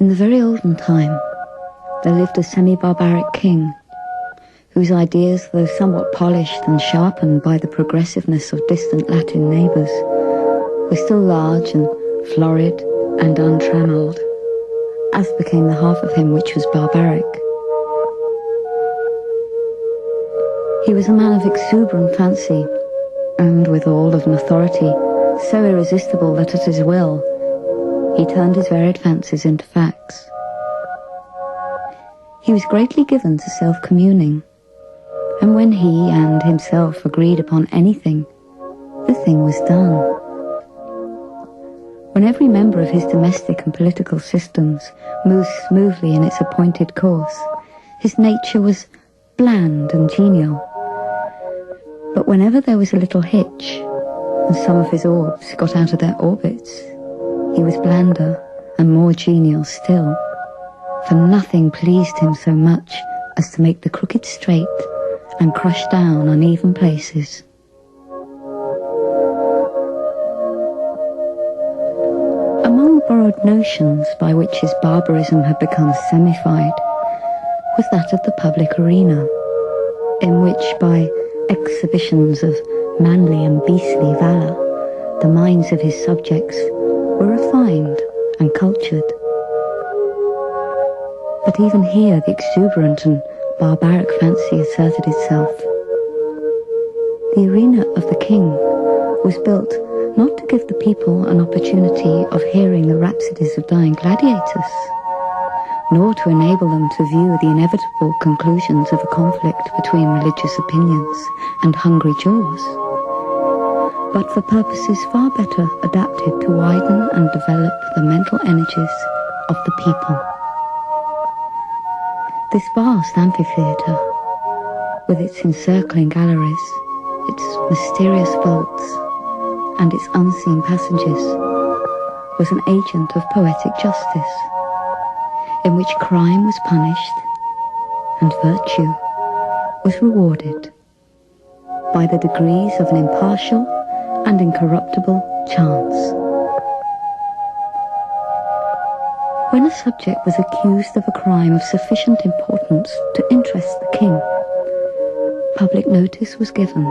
In the very olden time, there lived a semi-barbaric king, whose ideas, though somewhat polished and sharpened by the progressiveness of distant Latin neighbours, were still large and florid and untrammelled, as became the half of him which was barbaric. He was a man of exuberant fancy, and withal of an authority so irresistible that at his will he turned his varied fancies into facts. He was greatly given to self-communing, and when he and himself agreed upon anything, the thing was done. When every member of his domestic and political systems moved smoothly in its appointed course, his nature was bland and genial. But whenever there was a little hitch, and some of his orbs got out of their orbits, he was blander and more genial still, for nothing pleased him so much as to make the crooked straight and crush down uneven places. Among the borrowed notions by which his barbarism had become semified was that of the public arena, in which, by exhibitions of manly and beastly valour, the minds of his subjects were refined and cultured. But even here the exuberant and barbaric fancy asserted itself. The arena of the king was built not to give the people an opportunity of hearing the rhapsodies of dying gladiators, nor to enable them to view the inevitable conclusions of a conflict between religious opinions and hungry jaws, but for purposes far better adapted to widen and develop the mental energies of the people. This vast amphitheatre, with its encircling galleries, its mysterious vaults, and its unseen passages, was an agent of poetic justice, in which crime was punished and virtue was rewarded by the degrees of an impartial and incorruptible chance. When a subject was accused of a crime of sufficient importance to interest the king, public notice was given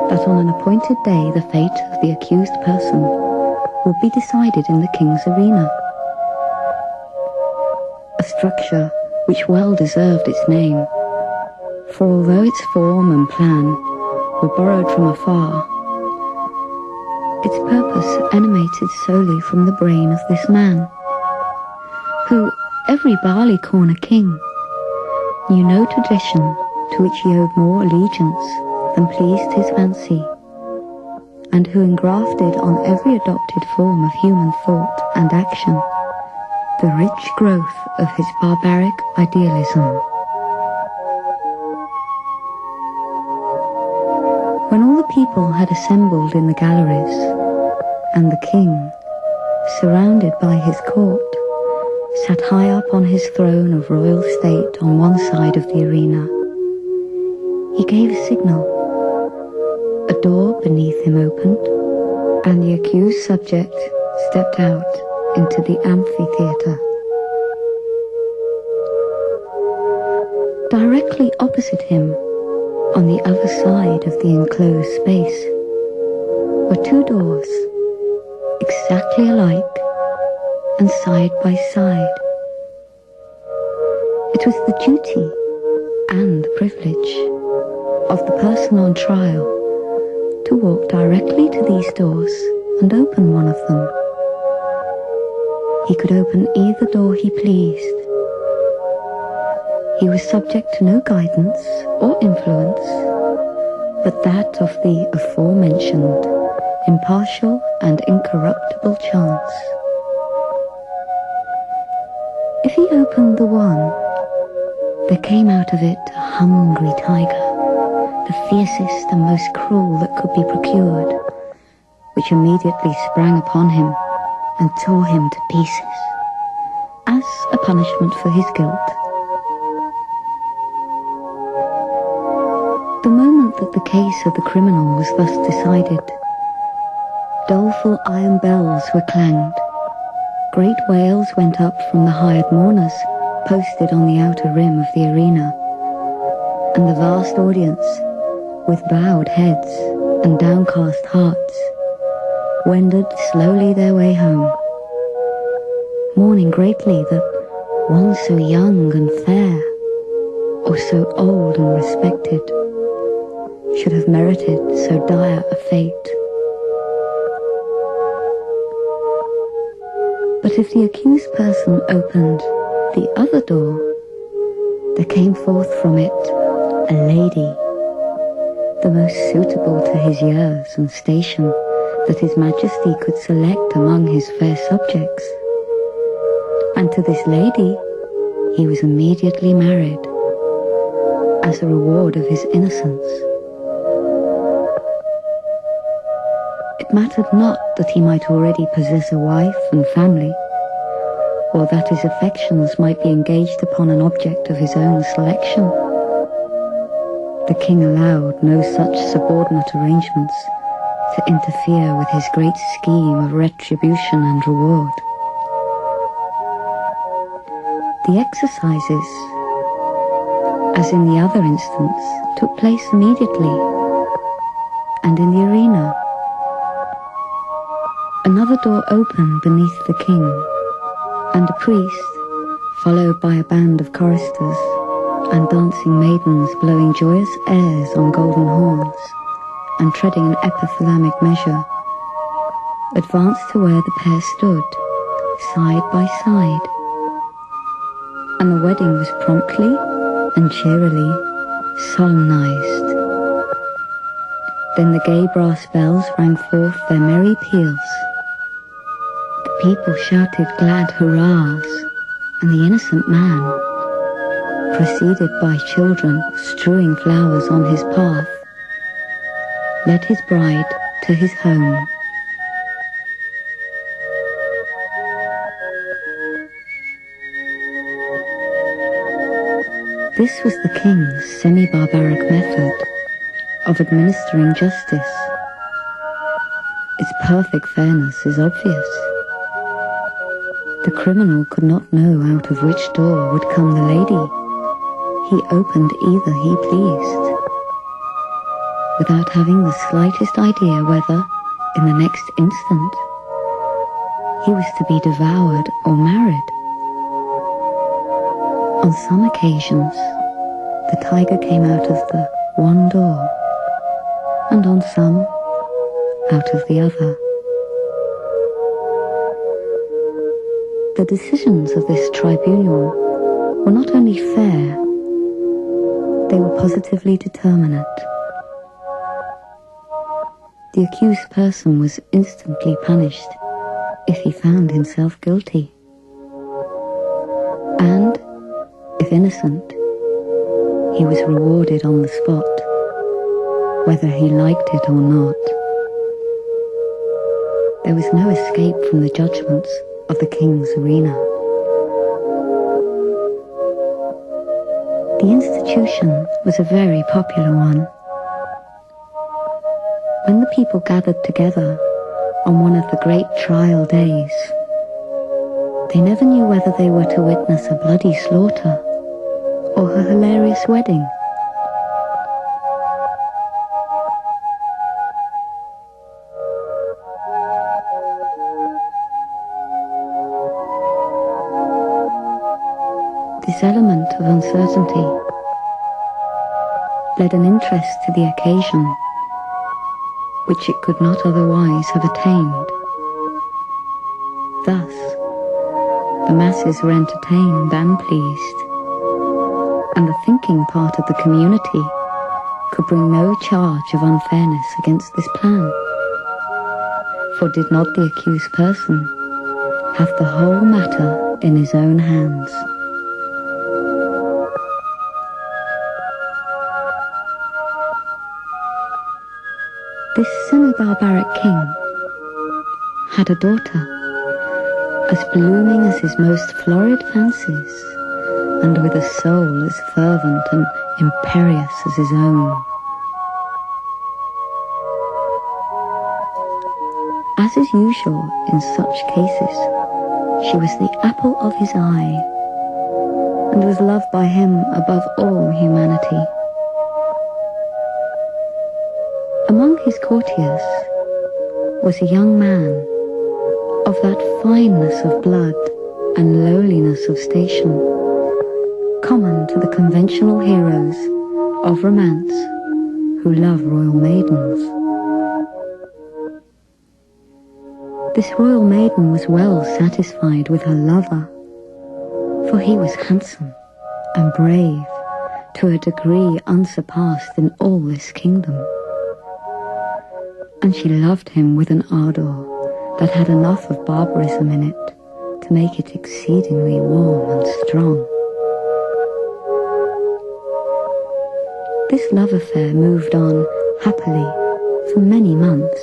that on an appointed day the fate of the accused person would be decided in the king's arena. A structure which well deserved its name, for although its form and plan were borrowed from afar, its purpose emanated solely from the brain of this man, who, every barley-corner king, knew no tradition to which he owed more allegiance than pleased his fancy, and who engrafted on every adopted form of human thought and action the rich growth of his barbaric idealism. When all the people had assembled in the galleries, and the king, surrounded by his court, sat high up on his throne of royal state on one side of the arena, he gave a signal. A door beneath him opened, and the accused subject stepped out into the amphitheatre. Directly opposite him, on the other side of the enclosed space, were two doors, exactly alike and side by side. It was the duty and the privilege of the person on trial to walk directly to these doors and open one of them. He could open either door he pleased. He was subject to no guidance or influence, but that of the aforementioned impartial and incorruptible chance. If he opened the one, there came out of it a hungry tiger, the fiercest and most cruel that could be procured, which immediately sprang upon him and tore him to pieces, as a punishment for his guilt. The moment that the case of the criminal was thus decided, doleful iron bells were clanged, Great wails went up from the hired mourners posted on the outer rim of the arena, and the vast audience, with bowed heads and downcast hearts, wended slowly their way home, mourning greatly that one so young and fair, or so old and respected, should have merited so dire a fate. But if the accused person opened the other door, there came forth from it a lady, the most suitable to his years and station that his Majesty could select among his fair subjects. And to this lady he was immediately married, as a reward of his innocence. It mattered not that he might already possess a wife and family, or that his affections might be engaged upon an object of his own selection. The king allowed no such subordinate arrangements to interfere with his great scheme of retribution and reward. The exercises, as in the other instance, took place immediately, and in the arena another door opened beneath the king, and a priest, followed by a band of choristers and dancing maidens blowing joyous airs on golden horns and treading an epithalamic measure, advanced to where the pair stood, side by side, and the wedding was promptly and cheerily solemnized. Then the gay brass bells rang forth their merry peals. The people shouted glad hurrahs, and the innocent man, preceded by children strewing flowers on his path, led his bride to his home. This was the king's semi-barbaric method of administering justice. Its perfect fairness is obvious. The criminal could not know out of which door would come the lady. He opened either he pleased, without having the slightest idea whether, in the next instant, he was to be devoured or married. On some occasions, the tiger came out of the one door, and on some, out of the other. The decisions of this tribunal were not only fair, they were positively determinate. The accused person was instantly punished if he found himself guilty, and, if innocent, he was rewarded on the spot, whether he liked it or not. There was no escape from the judgments of the king's arena. The institution was a very popular one. When the people gathered together on one of the great trial days, they never knew whether they were to witness a bloody slaughter or a hilarious wedding. This element of uncertainty led an interest to the occasion which it could not otherwise have attained. Thus, the masses were entertained and pleased, and the thinking part of the community could bring no charge of unfairness against this plan. For did not the accused person have the whole matter in his own hands? This semi-barbaric king had a daughter, as blooming as his most florid fancies, and with a soul as fervent and imperious as his own. As is usual in such cases, She was the apple of his eye, and was loved by him above all humanity. Among his courtiers was a young man of that fineness of blood and lowliness of station common to the conventional heroes of romance who love royal maidens. This royal maiden was well satisfied with her lover, for he was handsome and brave to a degree unsurpassed in all this kingdom. And she loved him with an ardour that had enough of barbarism in it to make it exceedingly warm and strong. This love affair moved on happily for many months,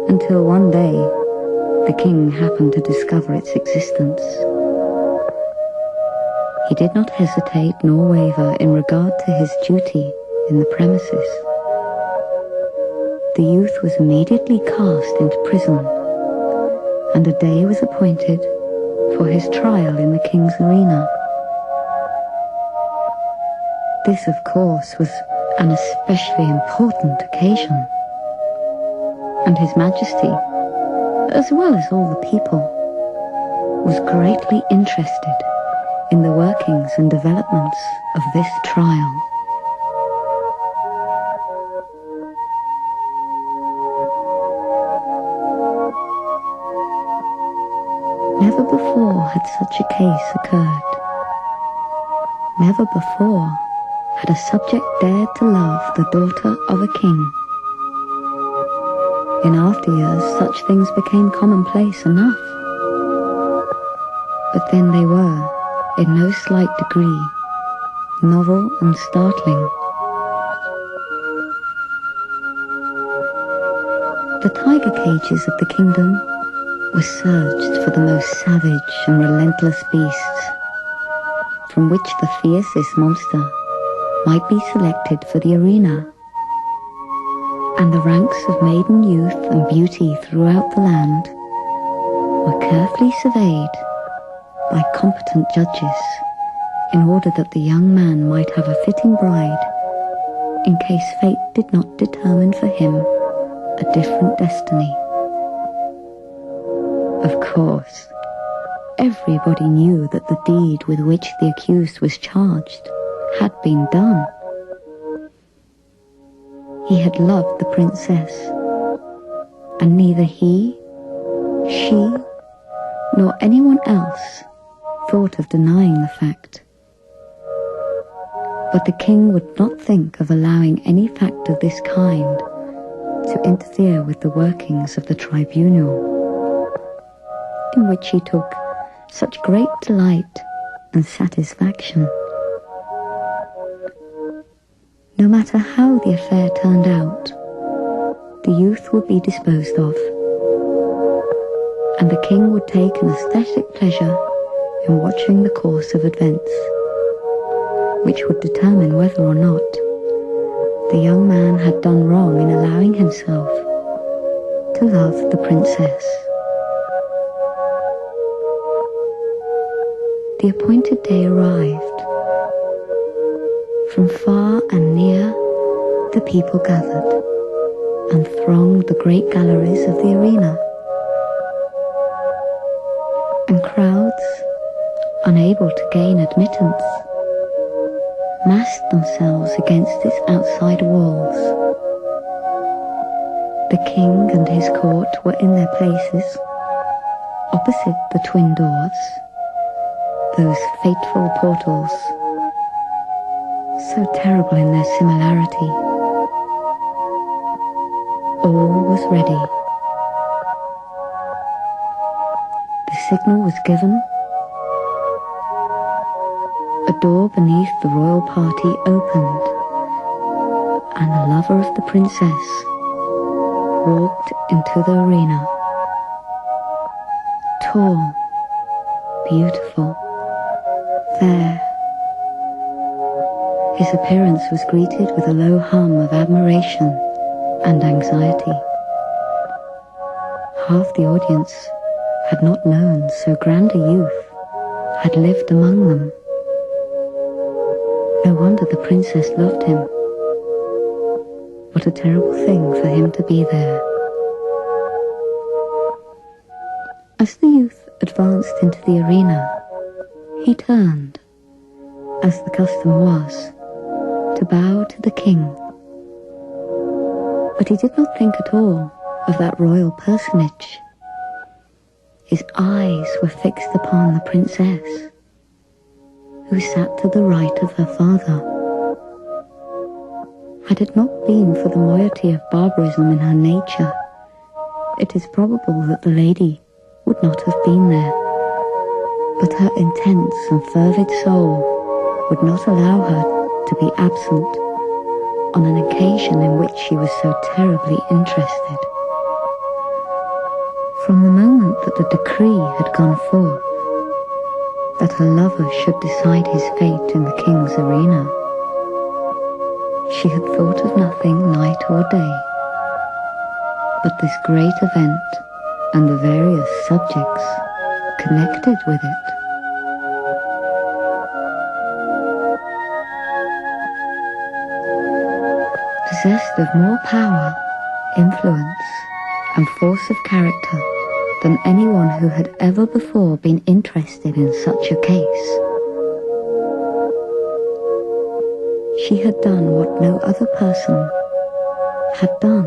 until one day the king happened to discover its existence. He did not hesitate nor waver in regard to his duty in the premises. The youth was immediately cast into prison, and a day was appointed for his trial in the king's arena. This, of course, was an especially important occasion, and His Majesty, as well as all the people, was greatly interested in the workings and developments of this trial. Never before had such a case occurred. Never before had a subject dared to love the daughter of a king. In after years, such things became commonplace enough. But then they were, in no slight degree, novel and startling. The tiger cages of the kingdom were searched for the most savage and relentless beasts, from which the fiercest monster might be selected for the arena. And the ranks of maiden youth and beauty throughout the land were carefully surveyed by competent judges in order that the young man might have a fitting bride in case fate did not determine for him a different destiny. Of course, everybody knew that the deed with which the accused was charged had been done. He had loved the princess, and neither he, she, nor anyone else thought of denying the fact. But the king would not think of allowing any fact of this kind to interfere with the workings of the tribunal, in which he took such great delight and satisfaction. No matter how the affair turned out, the youth would be disposed of, and the king would take an aesthetic pleasure in watching the course of events, which would determine whether or not the young man had done wrong in allowing himself to love the princess. The appointed day arrived. From far and near, the people gathered and thronged the great galleries of the arena. And crowds, unable to gain admittance, massed themselves against its outside walls. The king and his court were in their places, opposite the twin doors, those fateful portals, so terrible in their similarity. All was ready. The signal was given. A door beneath the royal party opened, and the lover of the princess walked into the arena. Tall, beautiful, fair. His appearance was greeted with a low hum of admiration and anxiety. Half the audience had not known so grand a youth, had lived among them. No wonder the princess loved him. What a terrible thing for him to be there. As the youth advanced into the arena, he turned, as the custom was, to bow to the king. But he did not think at all of that royal personage. His eyes were fixed upon the princess, who sat to the right of her father. Had it not been for the moiety of barbarism in her nature, it is probable that the lady would not have been there. But her intense and fervid soul would not allow her to be absent on an occasion in which she was so terribly interested. From the moment that the decree had gone forth that her lover should decide his fate in the king's arena, she had thought of nothing night or day but this great event and the various subjects connected with it. Possessed of more power, influence, and force of character than anyone who had ever before been interested in such a case, she had done what no other person had done.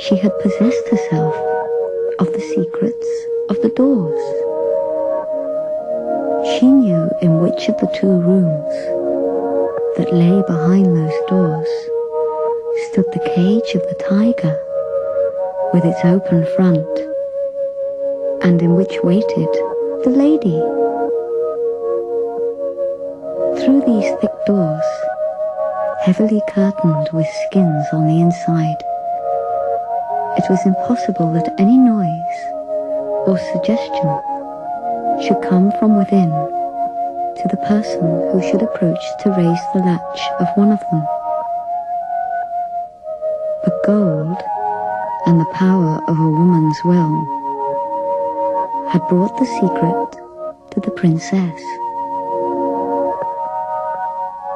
She had possessed herself of the secrets of the doors. She knew in which of the two rooms that lay behind those doors stood the cage of the tiger with its open front, and in which waited the lady. Through these thick doors, heavily curtained with skins on the inside, it was impossible that any noise or suggestion should come from within to the person who should approach to raise the latch of one of them. But gold and the power of a woman's will had brought the secret to the princess.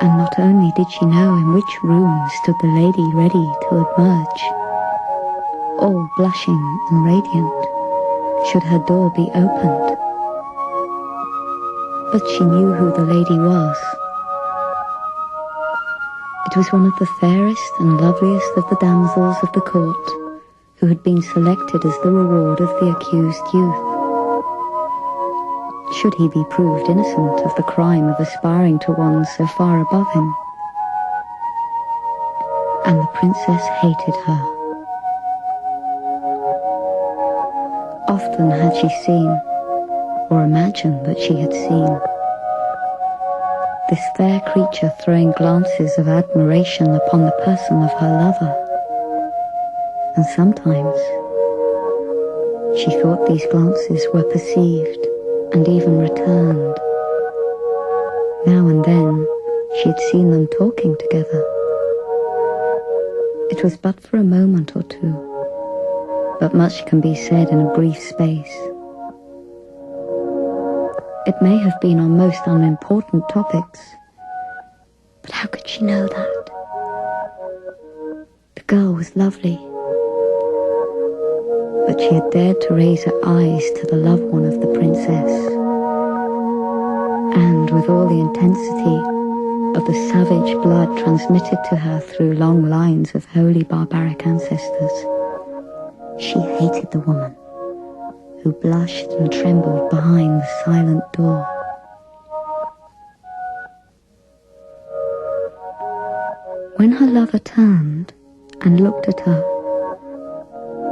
And not only did she know in which room stood the lady ready to emerge, all blushing and radiant, should her door be opened, but she knew who the lady was. It was one of the fairest and loveliest of the damsels of the court, who had been selected as the reward of the accused youth. Should he be proved innocent of the crime of aspiring to one so far above him? And the princess hated her. Often had she seen, or imagined that she had seen, this fair creature throwing glances of admiration upon the person of her lover. And sometimes she thought these glances were perceived and even returned. Now and then she had seen them talking together. It was but for a moment or two, but much can be said in a brief space. It may have been on most unimportant topics, but how could she know that? The girl was lovely, but she had dared to raise her eyes to the loved one of the princess, and with all the intensity of the savage blood transmitted to her through long lines of holy barbaric ancestors, she hated the woman who blushed and trembled behind the silent door. When her lover turned and looked at her,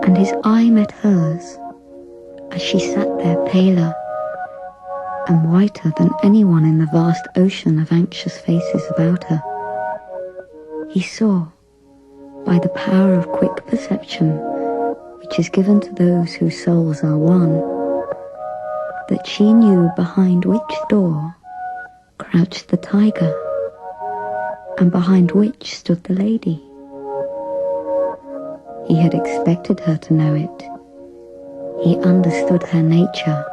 and his eye met hers as she sat there paler and whiter than anyone in the vast ocean of anxious faces about her, he saw, by the power of quick perception which is given to those whose souls are one, that she knew behind which door crouched the tiger, and behind which stood the lady. He had expected her to know it, He understood her nature.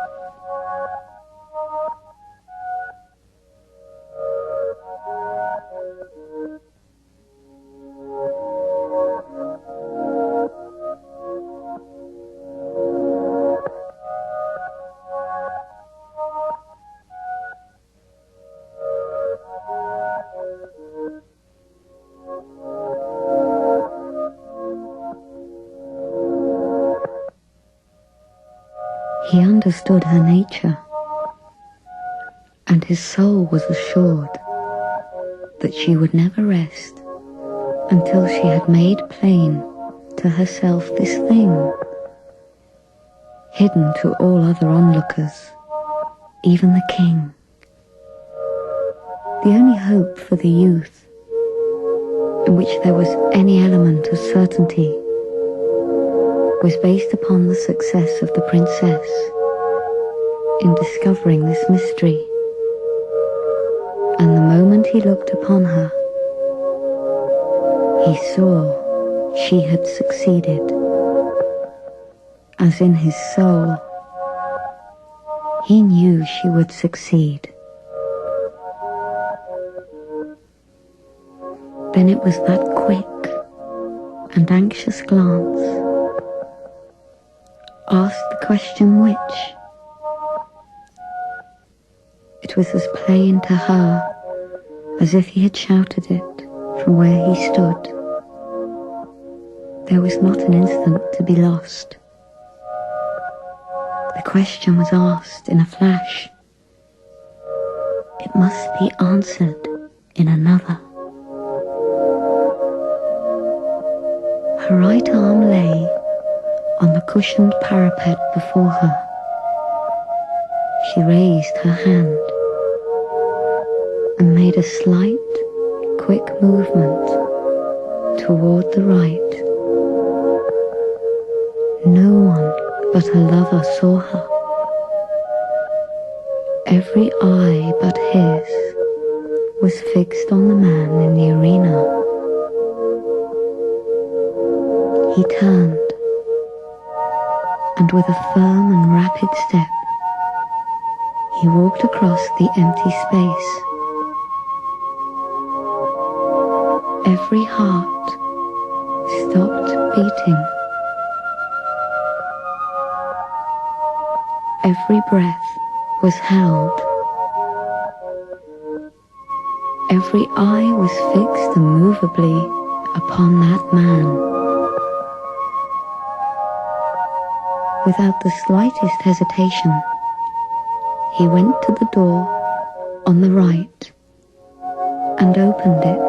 He understood her nature, and his soul was assured that she would never rest until she had made plain to herself this thing, hidden to all other onlookers, even the king. The only hope for the youth, in which there was any element of certainty, was based upon the success of the princess in discovering this mystery. And the moment he looked upon her, he saw she had succeeded, as in his soul he knew she would succeed. Then it was that quick and anxious glance, asked the question which. It was as plain to her as if he had shouted it from where he stood. There was not an instant to be lost. The question was asked in a flash. It must be answered in another. Her right arm lay on the cushioned parapet before her. She raised her hand and made a slight, quick movement toward the right. No one but her lover saw her. Every eye but his was fixed on the man in the arena. He turned, and with a firm and rapid step, he walked across the empty space. Every heart stopped beating. Every breath was held. Every eye was fixed immovably upon that man. Without the slightest hesitation, he went to the door on the right and opened it.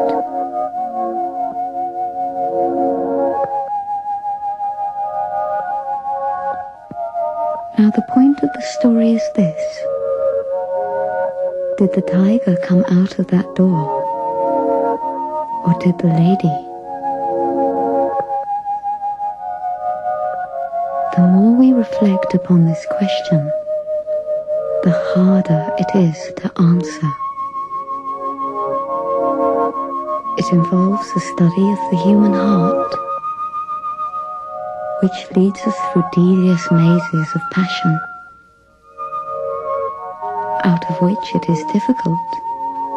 Now the point of the story is this. Did the tiger come out of that door, or did the lady? The more we reflect upon this question, the harder it is to answer. It involves the study of the human heart, which leads us through devious mazes of passion, out of which it is difficult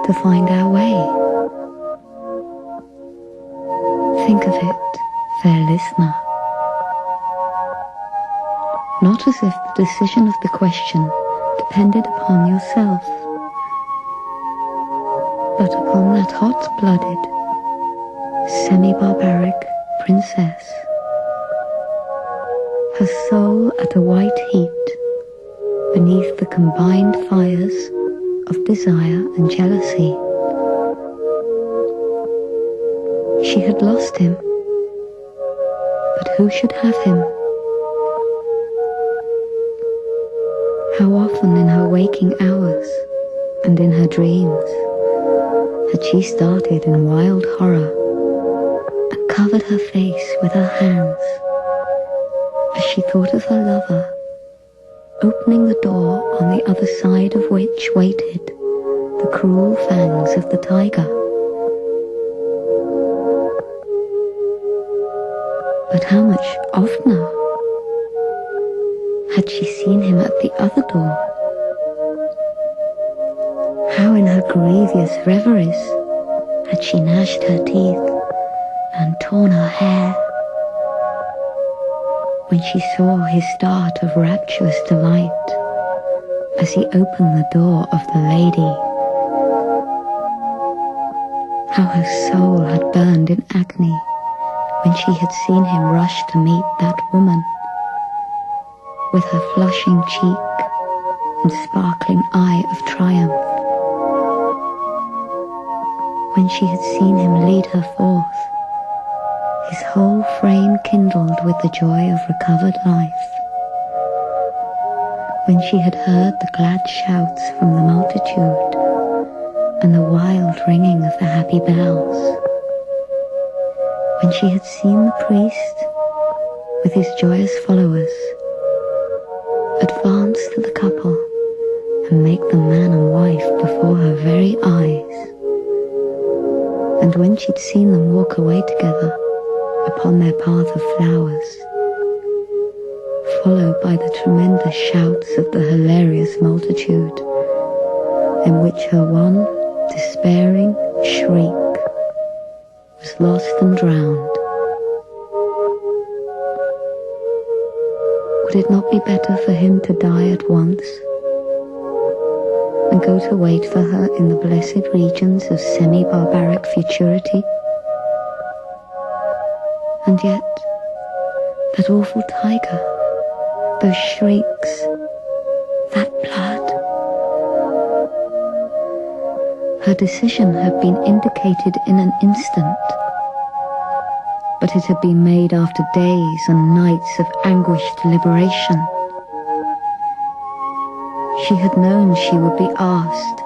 to find our way. Think of it, fair listener, not as if the decision of the question depended upon yourself, but upon that hot-blooded, semi-barbaric princess, her soul at a white heat beneath the combined fires of desire and jealousy. She had lost him, but who should have him? How often in her waking hours and in her dreams had she started in wild horror and covered her face with her hands as she thought of her lover, opening the door on the other side of which waited the cruel fangs of the tiger. But how much oftener Had she seen him at the other door? How in her grievous reveries had she gnashed her teeth and torn her hair, when she saw his start of rapturous delight as he opened the door of the lady. How her soul had burned in agony when she had seen him rush to meet that woman, with her flushing cheek and sparkling eye of triumph, when she had seen him lead her forth, his whole frame kindled with the joy of recovered life, when she had heard the glad shouts from the multitude and the wild ringing of the happy bells, when she had seen the priest with his joyous followers advance to the couple and make them man and wife before her very eyes, and when she'd seen them walk away together upon their path of flowers, followed by the tremendous shouts of the hilarious multitude, in which her one despairing shriek was lost and drowned. Would it not be better for him to die at once and go to wait for her in the blessed regions of semi-barbaric futurity? And yet, that awful tiger, those shrieks, that blood. Her decision had been indicated in an instant, but it had been made after days and nights of anguished deliberation. She had known she would be asked.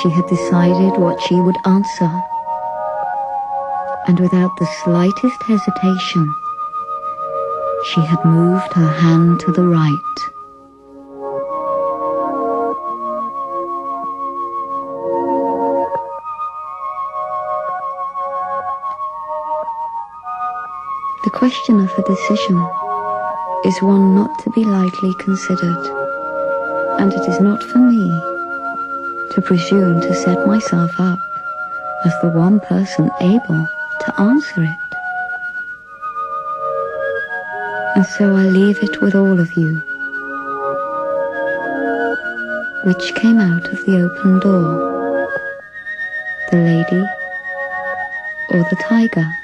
She had decided what she would answer, and without the slightest hesitation, she had moved her hand to the right. The question of her decision is one not to be lightly considered, and it is not for me to presume to set myself up as the one person able to answer it. And so I leave it with all of you. Which came out of the open door, the lady or the tiger?